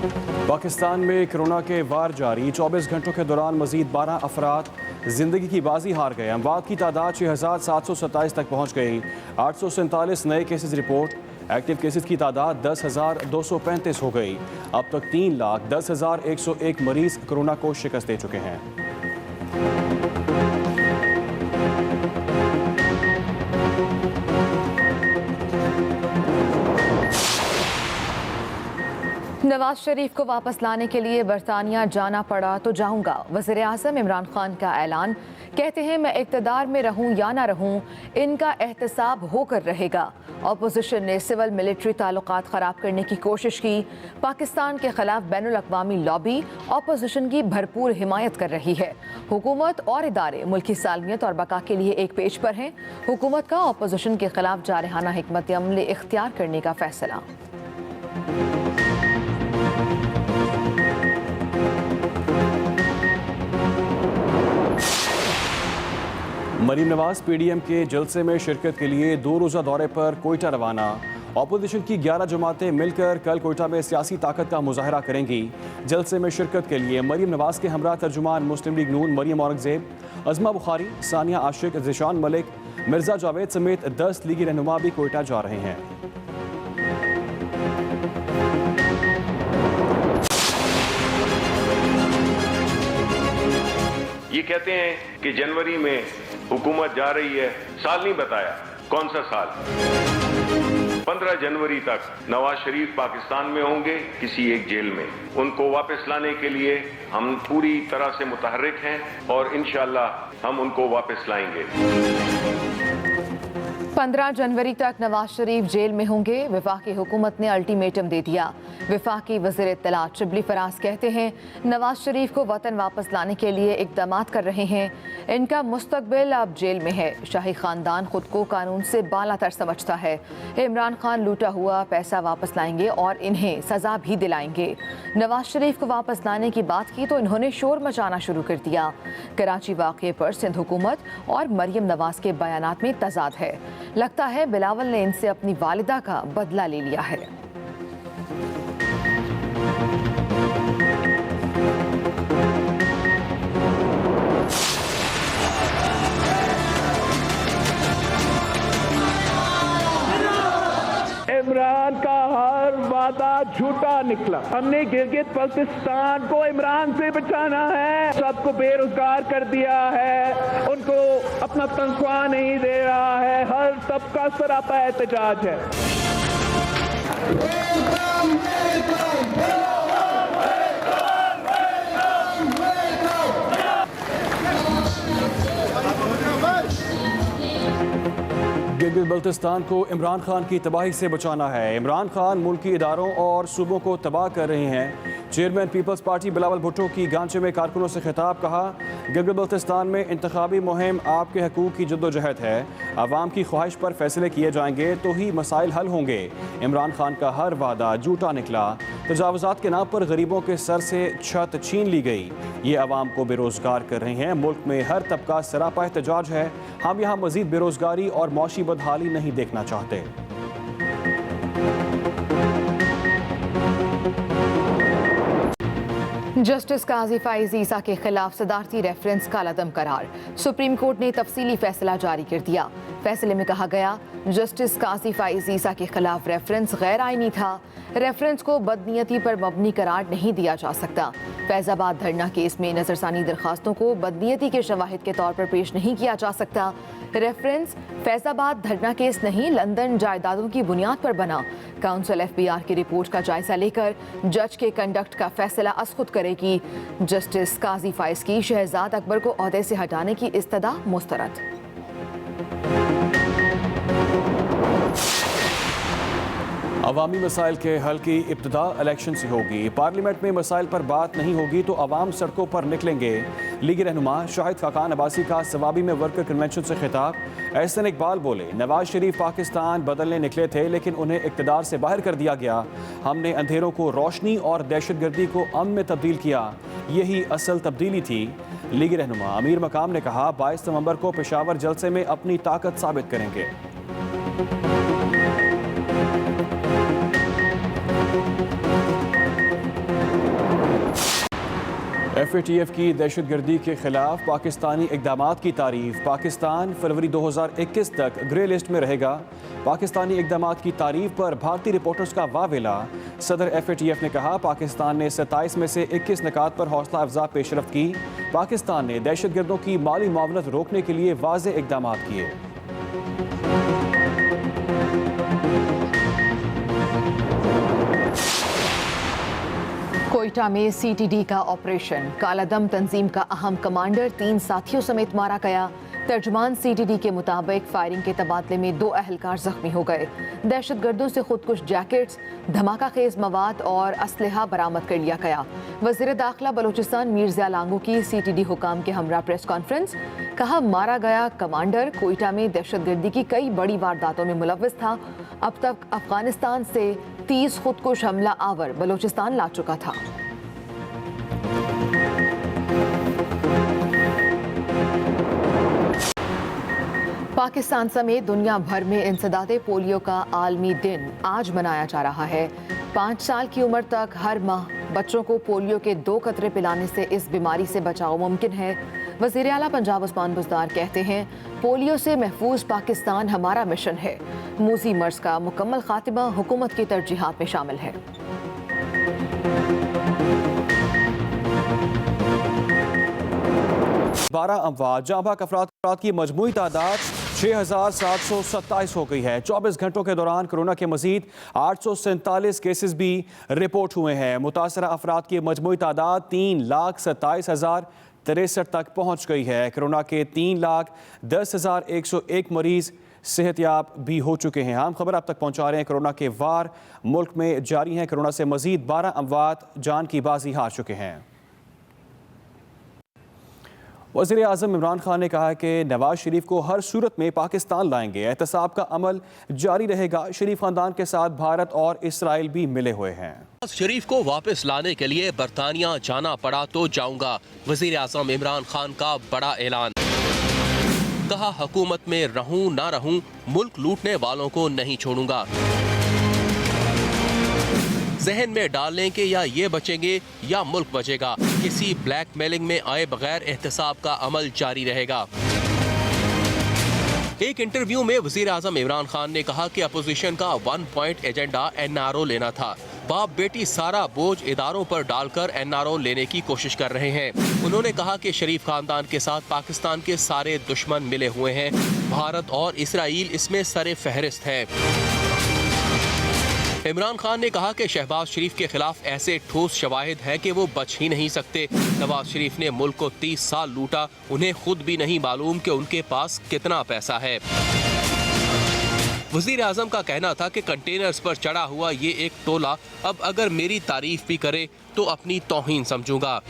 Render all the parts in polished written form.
पाकिस्तान में कोरोना के वार जारी। 24 घंटों के दौरान मजीद 12 अफराद जिंदगी की बाजी हार गए। अमवात की तादाद 6,727 तक पहुँच गई। 847 नए केसेस रिपोर्ट। एक्टिव केसेस की तादाद 10,235 हो गई। अब तक 3,10,101 मरीज कोरोना को शिकस्त दे चुके हैं। नवाज शरीफ को वापस लाने के लिए बरतानिया जाना पड़ा तो जाऊंगा। वज़ीर आज़म इमरान खान का ऐलान। कहते हैं मैं इक़्तिदार में रहूं या ना रहूं, इनका एहतसाब होकर रहेगा। अपोजिशन ने सिविल मिलिट्री ताल्लुकात ख़राब करने की कोशिश की। पाकिस्तान के खिलाफ बैनुल अक़वामी लॉबी अपोजिशन की भरपूर हिमायत कर रही है। हुकूमत और इदारे मुल्की सालमियत और बका के लिए एक पेज पर हैं। हुकूमत का अपोजिशन के खिलाफ जारहाना हिकमत अमली इख्तियार करने का फैसला। मरीम नवाज पीडीएम के जलसे में शिरकत के लिए 2 रोज़ा दौरे पर कोयटा रवाना। अपोजिशन की 11 जमातें मिलकर कल कोयटा में सियासी ताकत का मुजाहरा करेंगी। जलसे में शिरकत के लिए मरीम नवाज के हमरा तर्जुमान मुस्लिम लीग नून मरियम औरंगजेब, अज़मा बुखारी, सानिया आशिक, ज़िशान मलिक, मिर्ज़ा जावेद समेत 10 लीगी रहनुमा भी कोयटा जा रहे हैं। ये कहते हैं कि जनवरी में हुकूमत जा रही है, साल नहीं बताया कौन सा साल। 15 जनवरी तक नवाज शरीफ पाकिस्तान में होंगे किसी एक जेल में। उनको वापस लाने के लिए हम पूरी तरह से मुतहर्रिक हैं और इंशाअल्लाह हम उनको वापस लाएंगे। 15 जनवरी तक नवाज शरीफ जेल में होंगे। वफाकी हुकूमत ने अल्टीमेटम दे दिया। वफाकी वज़ीर इत्तलात शिबली फराज कहते हैं नवाज शरीफ को वतन वापस लाने के लिए इक़दामात कर रहे हैं। इनका मुस्तकबिल अब जेल में है। शाही ख़ानदान खुद को कानून से बालातर समझता है। इमरान खान लूटा हुआ पैसा वापस लाएंगे और इन्हें सज़ा भी दिलाएंगे। नवाज शरीफ को वापस लाने की बात की तो इन्होंने शोर मचाना शुरू कर दिया। कराची वाक़े पर सिंध हुकूमत और मरियम नवाज के बयानात में तज़ाद है। लगता है बिलावल ने इनसे अपनी वालिदा का बदला ले लिया है। इमरान का हर वादा झूठा निकला। हमने गिलगित बल्तिस्तान को इमरान से बचाना है। सबको बेरोजगार कर दिया है, उनको अपना तनख्वाह नहीं दे रहा है। हर तबका सरापा एहतजाज है। गिलगित बल्तिस्तान को इमरान खान की तबाही से बचाना है। इमरान खान मुल्की इदारों और सूबों को तबाह कर रहे हैं। Chairman Peoples Party Bilawal Bhutto की गांचे में कारकुनों से खिताब। कहा गिलगित बल्तिस्तान में इंतखाबी मुहिम आपके हकूक़ की जद्दोजहद है। आवाम की ख्वाहिश पर फैसले किए जाएंगे तो ही मसाइल हल होंगे। इमरान खान का हर वादा झूठा निकला। तजावुज़ात के नाम पर गरीबों के सर से छत छीन ली गई। ये आवाम को बेरोज़गार कर रहे हैं। मुल्क में हर तबका सरापा एहतजाज है। हम यहाँ मज़ीद बेरोज़गारी और मौशी बदहाली नहीं देखना चाहते। जस्टिस काजी फाइज ईसा के खिलाफ सदारती रेफरेंस कालादम करार। सुप्रीम कोर्ट ने तफसीली फैसला जारी कर दिया। फैसले में कहा गया जस्टिस काजी फाइज ईसा के खिलाफ रेफरेंस गैर आईनी था। रेफरेंस को बदनीयती पर मबनी करार नहीं दिया जा सकता। फैजाबाद धरना केस में नजरसानी दरखास्तों को बदनीयती के शवाहिद के तौर पर पेश नहीं किया जा सकता। रेफरेंस फैजाबाद धरना केस नहीं, लंदन जायदादों की बुनियाद पर बना। काउंसिल FBI की रिपोर्ट का जायजा लेकर जज के कंडक्ट का फैसला असखुद करेगी। जस्टिस काजी फाइज की शहजाद अकबर को ओहदे से हटाने की इस्तदा मुस्तरद। अवामी मसाइल के हल की इब्तिदा इलेक्शन से होगी। पार्लियामेंट में मसाइल पर बात नहीं होगी तो अवाम सड़कों पर निकलेंगे। लीगी रहनुमा शाहिद खाकान अब्बासी का सवाबी में वर्कर कन्वेंशन से खिताब। एहसन इकबाल बोले नवाज शरीफ पाकिस्तान बदलने निकले थे लेकिन उन्हें इक़्तिदार से बाहर कर दिया गया। हमने अंधेरों को रोशनी और दहशतगर्दी को अमन में तब्दील किया। यही असल तब्दीली थी। लीगी रहनुमा अमीर मकाम ने कहा 22 नवंबर को पेशावर जलसे में अपनी ताकत साबित करेंगे। FATF کی دہشت گردی کے خلاف پاکستانی اقدامات کی تعریف. پاکستان فروری 2021 تک گرے لسٹ میں رہے گا. پاکستانی اقدامات کی تعریف پر بھارتی رپورٹرز کا واویلا. صدر FATF نے کہا پاکستان نے 27 میں سے 21 نکات پر حوصلہ افزا پیش رفت کی. پاکستان نے دہشت گردوں کی مالی معاونت روکنے کے لیے واضح اقدامات کیے. کوئٹہ میں CTD کا آپریشن. کالعدم تنظیم کا اہم کمانڈر 3 ساتھیوں سمیت مارا گیا. ترجمان CTD کے مطابق فائرنگ کے تبادلے میں 2 اہلکار زخمی ہو گئے. دہشت گردوں سے خودکش جیکٹس، دھماکہ خیز مواد اور اسلحہ برآمد کر لیا گیا. وزیر داخلہ بلوچستان میر ضیاء لانگو کی CTD حکام کے ہمراہ پریس کانفرنس. کہا مارا گیا کمانڈر کوئٹہ میں دہشت گردی کی کئی بڑی وارداتوں میں ملوث تھا. اب تک افغانستان سے 30 خودکش حملہ آور بلوچستان لا چکا تھا. پاکستان سمیت دنیا بھر میں انسداد پولیو کا عالمی دن آج منایا جا رہا ہے. 5 سال کی عمر تک ہر ماہ بچوں کو پولیو کے 2 قطرے پلانے سے اس بیماری سے بچاؤ ممکن ہے. وزیر اعلیٰ پنجاب عثمان بزدار کہتے ہیں پولیو سے محفوظ پاکستان ہمارا مشن ہے. موذی مرض کا مکمل خاتمہ حکومت کی ترجیحات میں شامل ہے. بارہ اموات. جاں بحق افراد کی مجموعی تعداد 6,727 ہو گئی ہے. 24 گھنٹوں کے دوران کورونا کے مزید 847 کیسز بھی رپورٹ ہوئے ہیں. متاثرہ افراد کی مجموعی تعداد 3,27,063 تک پہنچ گئی ہے. کورونا کے 3,10,101 مریض صحت یاب بھی ہو چکے ہیں. عام خبر اب تک پہنچا رہے ہیں. کورونا کے وار ملک میں جاری ہیں. کورونا سے مزید 12 اموات جان کی بازی ہار چکے ہیں. وزیر اعظم عمران خان نے کہا کہ نواز شریف کو ہر صورت میں پاکستان لائیں گے. احتساب کا عمل جاری رہے گا. شریف خاندان کے ساتھ بھارت اور اسرائیل بھی ملے ہوئے ہیں. نواز شریف کو واپس لانے کے لیے برطانیہ جانا پڑا تو جاؤں گا. وزیر اعظم عمران خان کا بڑا اعلان. کہا حکومت میں رہوں نہ رہوں ملک لوٹنے والوں کو نہیں چھوڑوں گا. ذہن میں ڈال لیں کہ یا یہ بچیں گے یا ملک بچے گا. کسی بلیک میلنگ میں آئے بغیر احتساب کا عمل جاری رہے گا. ایک انٹرویو میں وزیر اعظم عمران خان نے کہا کہ اپوزیشن کا 1 پوائنٹ ایجنڈا NRO لینا تھا. باپ بیٹی سارا بوجھ اداروں پر ڈال کر NRO لینے کی کوشش کر رہے ہیں. انہوں نے کہا کہ شریف خاندان کے ساتھ پاکستان کے سارے دشمن ملے ہوئے ہیں. بھارت اور اسرائیل اس میں سر فہرست ہے. عمران خان نے کہا کہ شہباز شریف کے خلاف ایسے ٹھوس شواہد ہیں کہ وہ بچ ہی نہیں سکتے. نواز شریف نے ملک کو 30 سال لوٹا. انہیں خود بھی نہیں معلوم کہ ان کے پاس کتنا پیسہ ہے. وزیر اعظم کا کہنا تھا کہ کنٹینرز پر چڑھا ہوا یہ ایک ٹولہ اب اگر میری تعریف بھی کرے تو اپنی توہین سمجھوں گا.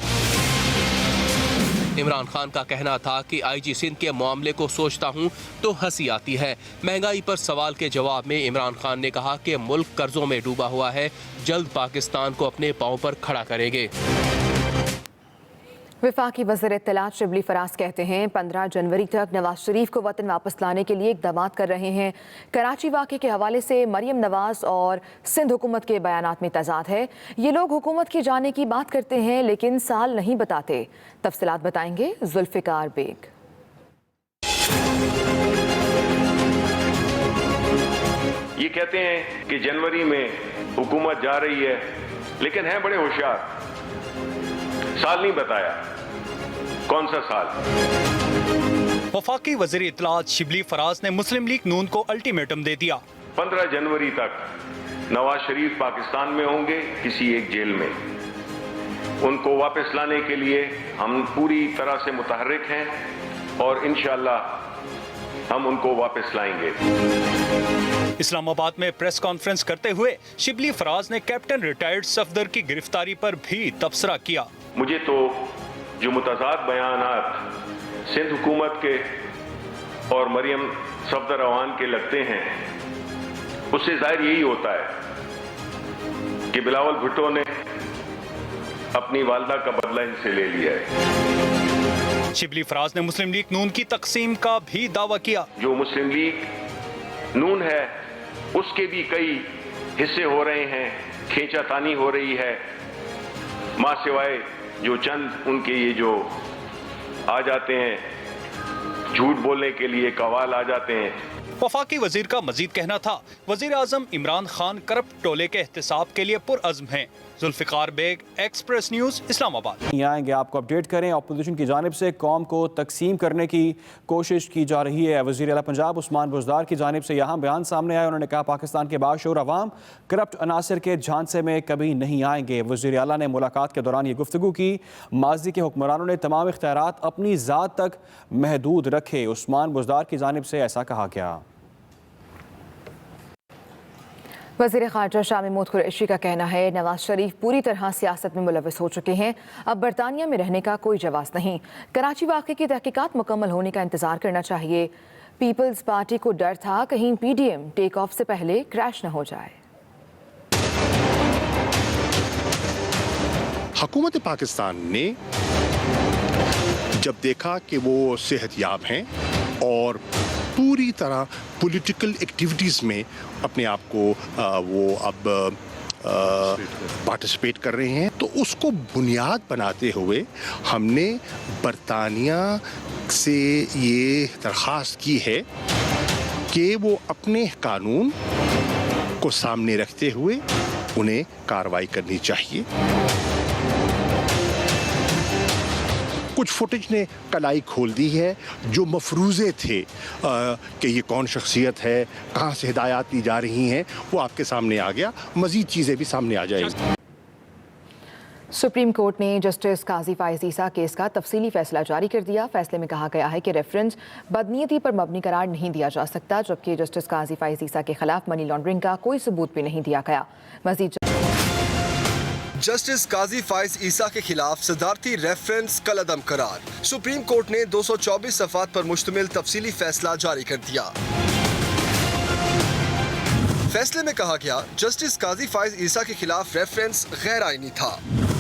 عمران خان کا کہنا تھا کہ IG سندھ کے معاملے کو سوچتا ہوں تو ہنسی آتی ہے. مہنگائی پر سوال کے جواب میں عمران خان نے کہا کہ ملک قرضوں میں ڈوبا ہوا ہے. جلد پاکستان کو اپنے پاؤں پر کھڑا کریں گے. وفاقی وزیر اطلاعات شبلی فراز کہتے ہیں 15 جنوری تک نواز شریف کو وطن واپس لانے کے لیے اقدامات کر رہے ہیں. کراچی واقعے کے حوالے سے مریم نواز اور سندھ حکومت کے بیانات میں تضاد ہے. یہ لوگ حکومت کی جانے کی بات کرتے ہیں لیکن سال نہیں بتاتے. تفصیلات بتائیں گے ذوالفقار بیگ. یہ کہتے ہیں کہ جنوری میں حکومت جا رہی ہے لیکن ہیں بڑے ہوشیار. سال نہیں بتایا. کون سا سال؟ وفاقی وزیر اطلاعات شبلی فراز نے مسلم لیگ نون کو الٹیمیٹم دے دیا. 15 جنوری تک نواز شریف پاکستان میں ہوں گے کسی ایک جیل میں. ان کو واپس لانے کے لیے ہم پوری طرح سے متحرک ہیں اور انشاءاللہ ہم ان کو واپس لائیں گے. اسلام آباد میں پریس کانفرنس کرتے ہوئے شبلی فراز نے کیپٹن ریٹائرڈ صفدر کی گرفتاری پر بھی تبصرہ کیا. مجھے تو جو متضاد بیانات سندھ حکومت کے اور مریم صفدر اعوان کے لگتے ہیں اس سے ظاہر یہی ہوتا ہے کہ بلاول بھٹو نے اپنی والدہ کا بدلہ ان سے لے لیا ہے. شبلی فراز نے مسلم لیگ نون کی تقسیم کا بھی دعویٰ کیا. جو مسلم لیگ نون ہے اس کے بھی کئی حصے ہو رہے ہیں. کھینچا تانی ہو رہی ہے. ماں سوائے जो चंद उनके ये जो आ जाते हैं झूठ बोलने के लिए कवाल आ जाते हैं। वफाकी वजीर का मजीद कहना था, वजीर आजम इमरान खान करप्ट टोले के एहतसाब के लिए पुरअज़्म हैं। Zulfiqar Baig, Express news, Islamabad. नहीं आएंगे, आपको अपडेट करें। अपोजिशन की जानिब से कौम को तकसीम करने की कोशिश की जा रही है। वज़ीर आला पंजाब उस्मान बुज़दार की जानिब से यहाँ बयान सामने आया। उन्होंने कहा पाकिस्तान के बाशऊर अवाम करप्ट अनासर के झांसे में कभी नहीं आएंगे। वज़ीर आला ने मुलाकात के दौरान ये गुफ्तगू की। माजी के हुक्मरानों ने तमाम इख्तियारात अपनी ज़ात तक महदूद रखे। उस्मान बुज़दार की जानिब से ऐसा कहा गया। वज़ीर ख़ारजा शाह महमूद कुरैशी का कहना है नवाज शरीफ पूरी तरह सियासत में मुलव्वस हो चुके हैं, अब बरतानिया में रहने का कोई जवाज़ नहीं। कराची वाक़े की तहकीकात मुकम्मल होने का इंतज़ार करना चाहिए। पीपल्स पार्टी को डर था कहीं PDM टेक ऑफ से पहले क्रैश न हो जाए। हुकूमत पाकिस्तान ने जब देखा कि वो सेहतयाब हैं और पूरी तरह पॉलिटिकल एक्टिविटीज़ में अपने आप को वो अब पार्टिसिपेट कर रहे हैं, तो उसको बुनियाद बनाते हुए हमने बरतानिया से ये दरख्वास्त की है कि वो अपने कानून को सामने रखते हुए उन्हें कार्रवाई करनी चाहिए। कुछ फुटेज ने कलाई खोल दी है। जो मफरूज़े थे कि ये कौन शख्सियत है, कहाँ से हिदायत दी जा रही हैं, वो आपके सामने आ गया। मज़ीद चीज़ें भी सामने आ जाएंगी। सुप्रीम कोर्ट ने जस्टिस काजी फाइज ईसा केस का तफसीली फैसला जारी कर दिया। फैसले में कहा गया है कि रेफरेंस बदनीयती पर मबनी करार नहीं दिया जा सकता, जबकि जस्टिस काजी फाइज ईसा के खिलाफ मनी लॉन्ड्रिंग का कोई सबूत भी नहीं दिया गया। मजीद जस्टिस काजी फाइज ईसा के खिलाफ सदारती रेफरेंस कलअदम करार। सुप्रीम कोर्ट ने 224 सफ़ात पर मुश्तमिल तफसीली फैसला जारी कर दिया। फैसले में कहा गया जस्टिस काजी फाइज ईसा के खिलाफ रेफरेंस गैर आईनी था।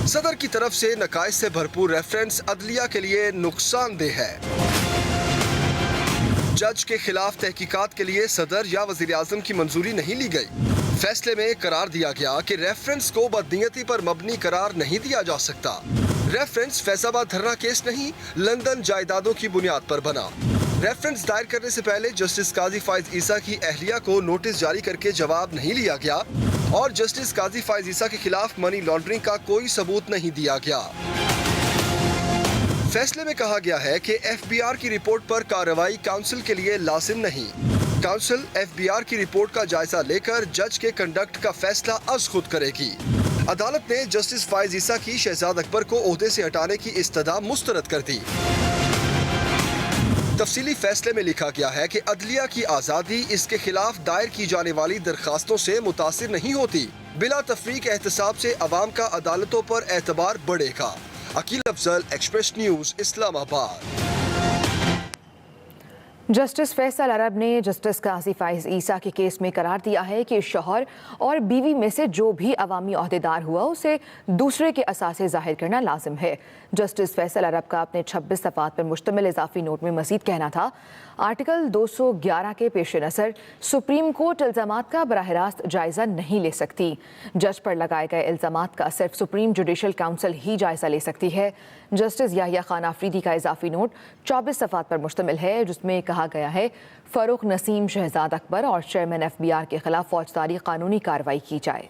सदर की तरफ से नकाइज से भरपूर रेफरेंस अदलिया के लिए नुकसानदेह है। जज के खिलाफ तहकीकात के लिए सदर या वजीर आजम की मंजूरी नहीं ली गई। फैसले में करार दिया गया कि रेफरेंस को बदनीयती पर मबनी करार नहीं दिया जा सकता। रेफरेंस फैजाबाद धरना केस नहीं, लंदन जायदादों की बुनियाद पर बना। रेफरेंस दायर करने से पहले जस्टिस काजी फाइज ईसा की अहलिया को नोटिस जारी करके जवाब नहीं लिया गया और जस्टिस काजी फाइज ईसा के खिलाफ मनी लॉन्ड्रिंग का कोई सबूत नहीं दिया गया। फैसले में कहा गया है कि FBR की रिपोर्ट पर कार्रवाई काउंसिल के लिए लाजिम नहीं। काउंसिल FBR की रिपोर्ट का जायजा लेकर जज के कंडक्ट का फैसला अज खुद करेगी। अदालत ने जस्टिस फाइज ईसा की शहजाद अकबर को ओहदे से हटाने की इस्तदा मुस्तरद कर दी। तफसीली फैसले में लिखा गया है कि अदलिया की आज़ादी इसके खिलाफ दायर की जाने वाली दरखास्तों से मुतासिर नहीं होती। बिला तफरीक एहतसाब से अवाम का अदालतों पर एतबार बढ़ेगा। Aqeel Afzal, express news, Islamabad. Justice Faisal Arab ने जस्टिस काजी फाइज ईसा के केस में करार दिया है कि शौहर और बीवी में से जो भी अवामी ओहदेदार हुआ उसे दूसरे के असासे जाहिर करना लाजिम है। जस्टिस फैसल अरब का अपने 26 सफ़ात पर मुश्तमिल इजाफी नोट में मजीद कहना था, आर्टिकल 211 के पेश नज़र सुप्रीम कोर्ट इल्ज़ामात का बराह रास्त जायज़ा नहीं ले सकती। जज पर लगाए गए इल्ज़ामात का सिर्फ सुप्रीम जुडिशल काउंसिल ही जायज़ा ले सकती है। जस्टिस याहिया खान आफरीदी का इजाफी नोट 24 सफ़ात पर मुश्तमिल है, जिसमें कहा गया है फ़ारूक नसीम, शहजाद अकबर और चेयरमैन FBR के खिलाफ फौजदारी कानूनी कार्रवाई की जाए।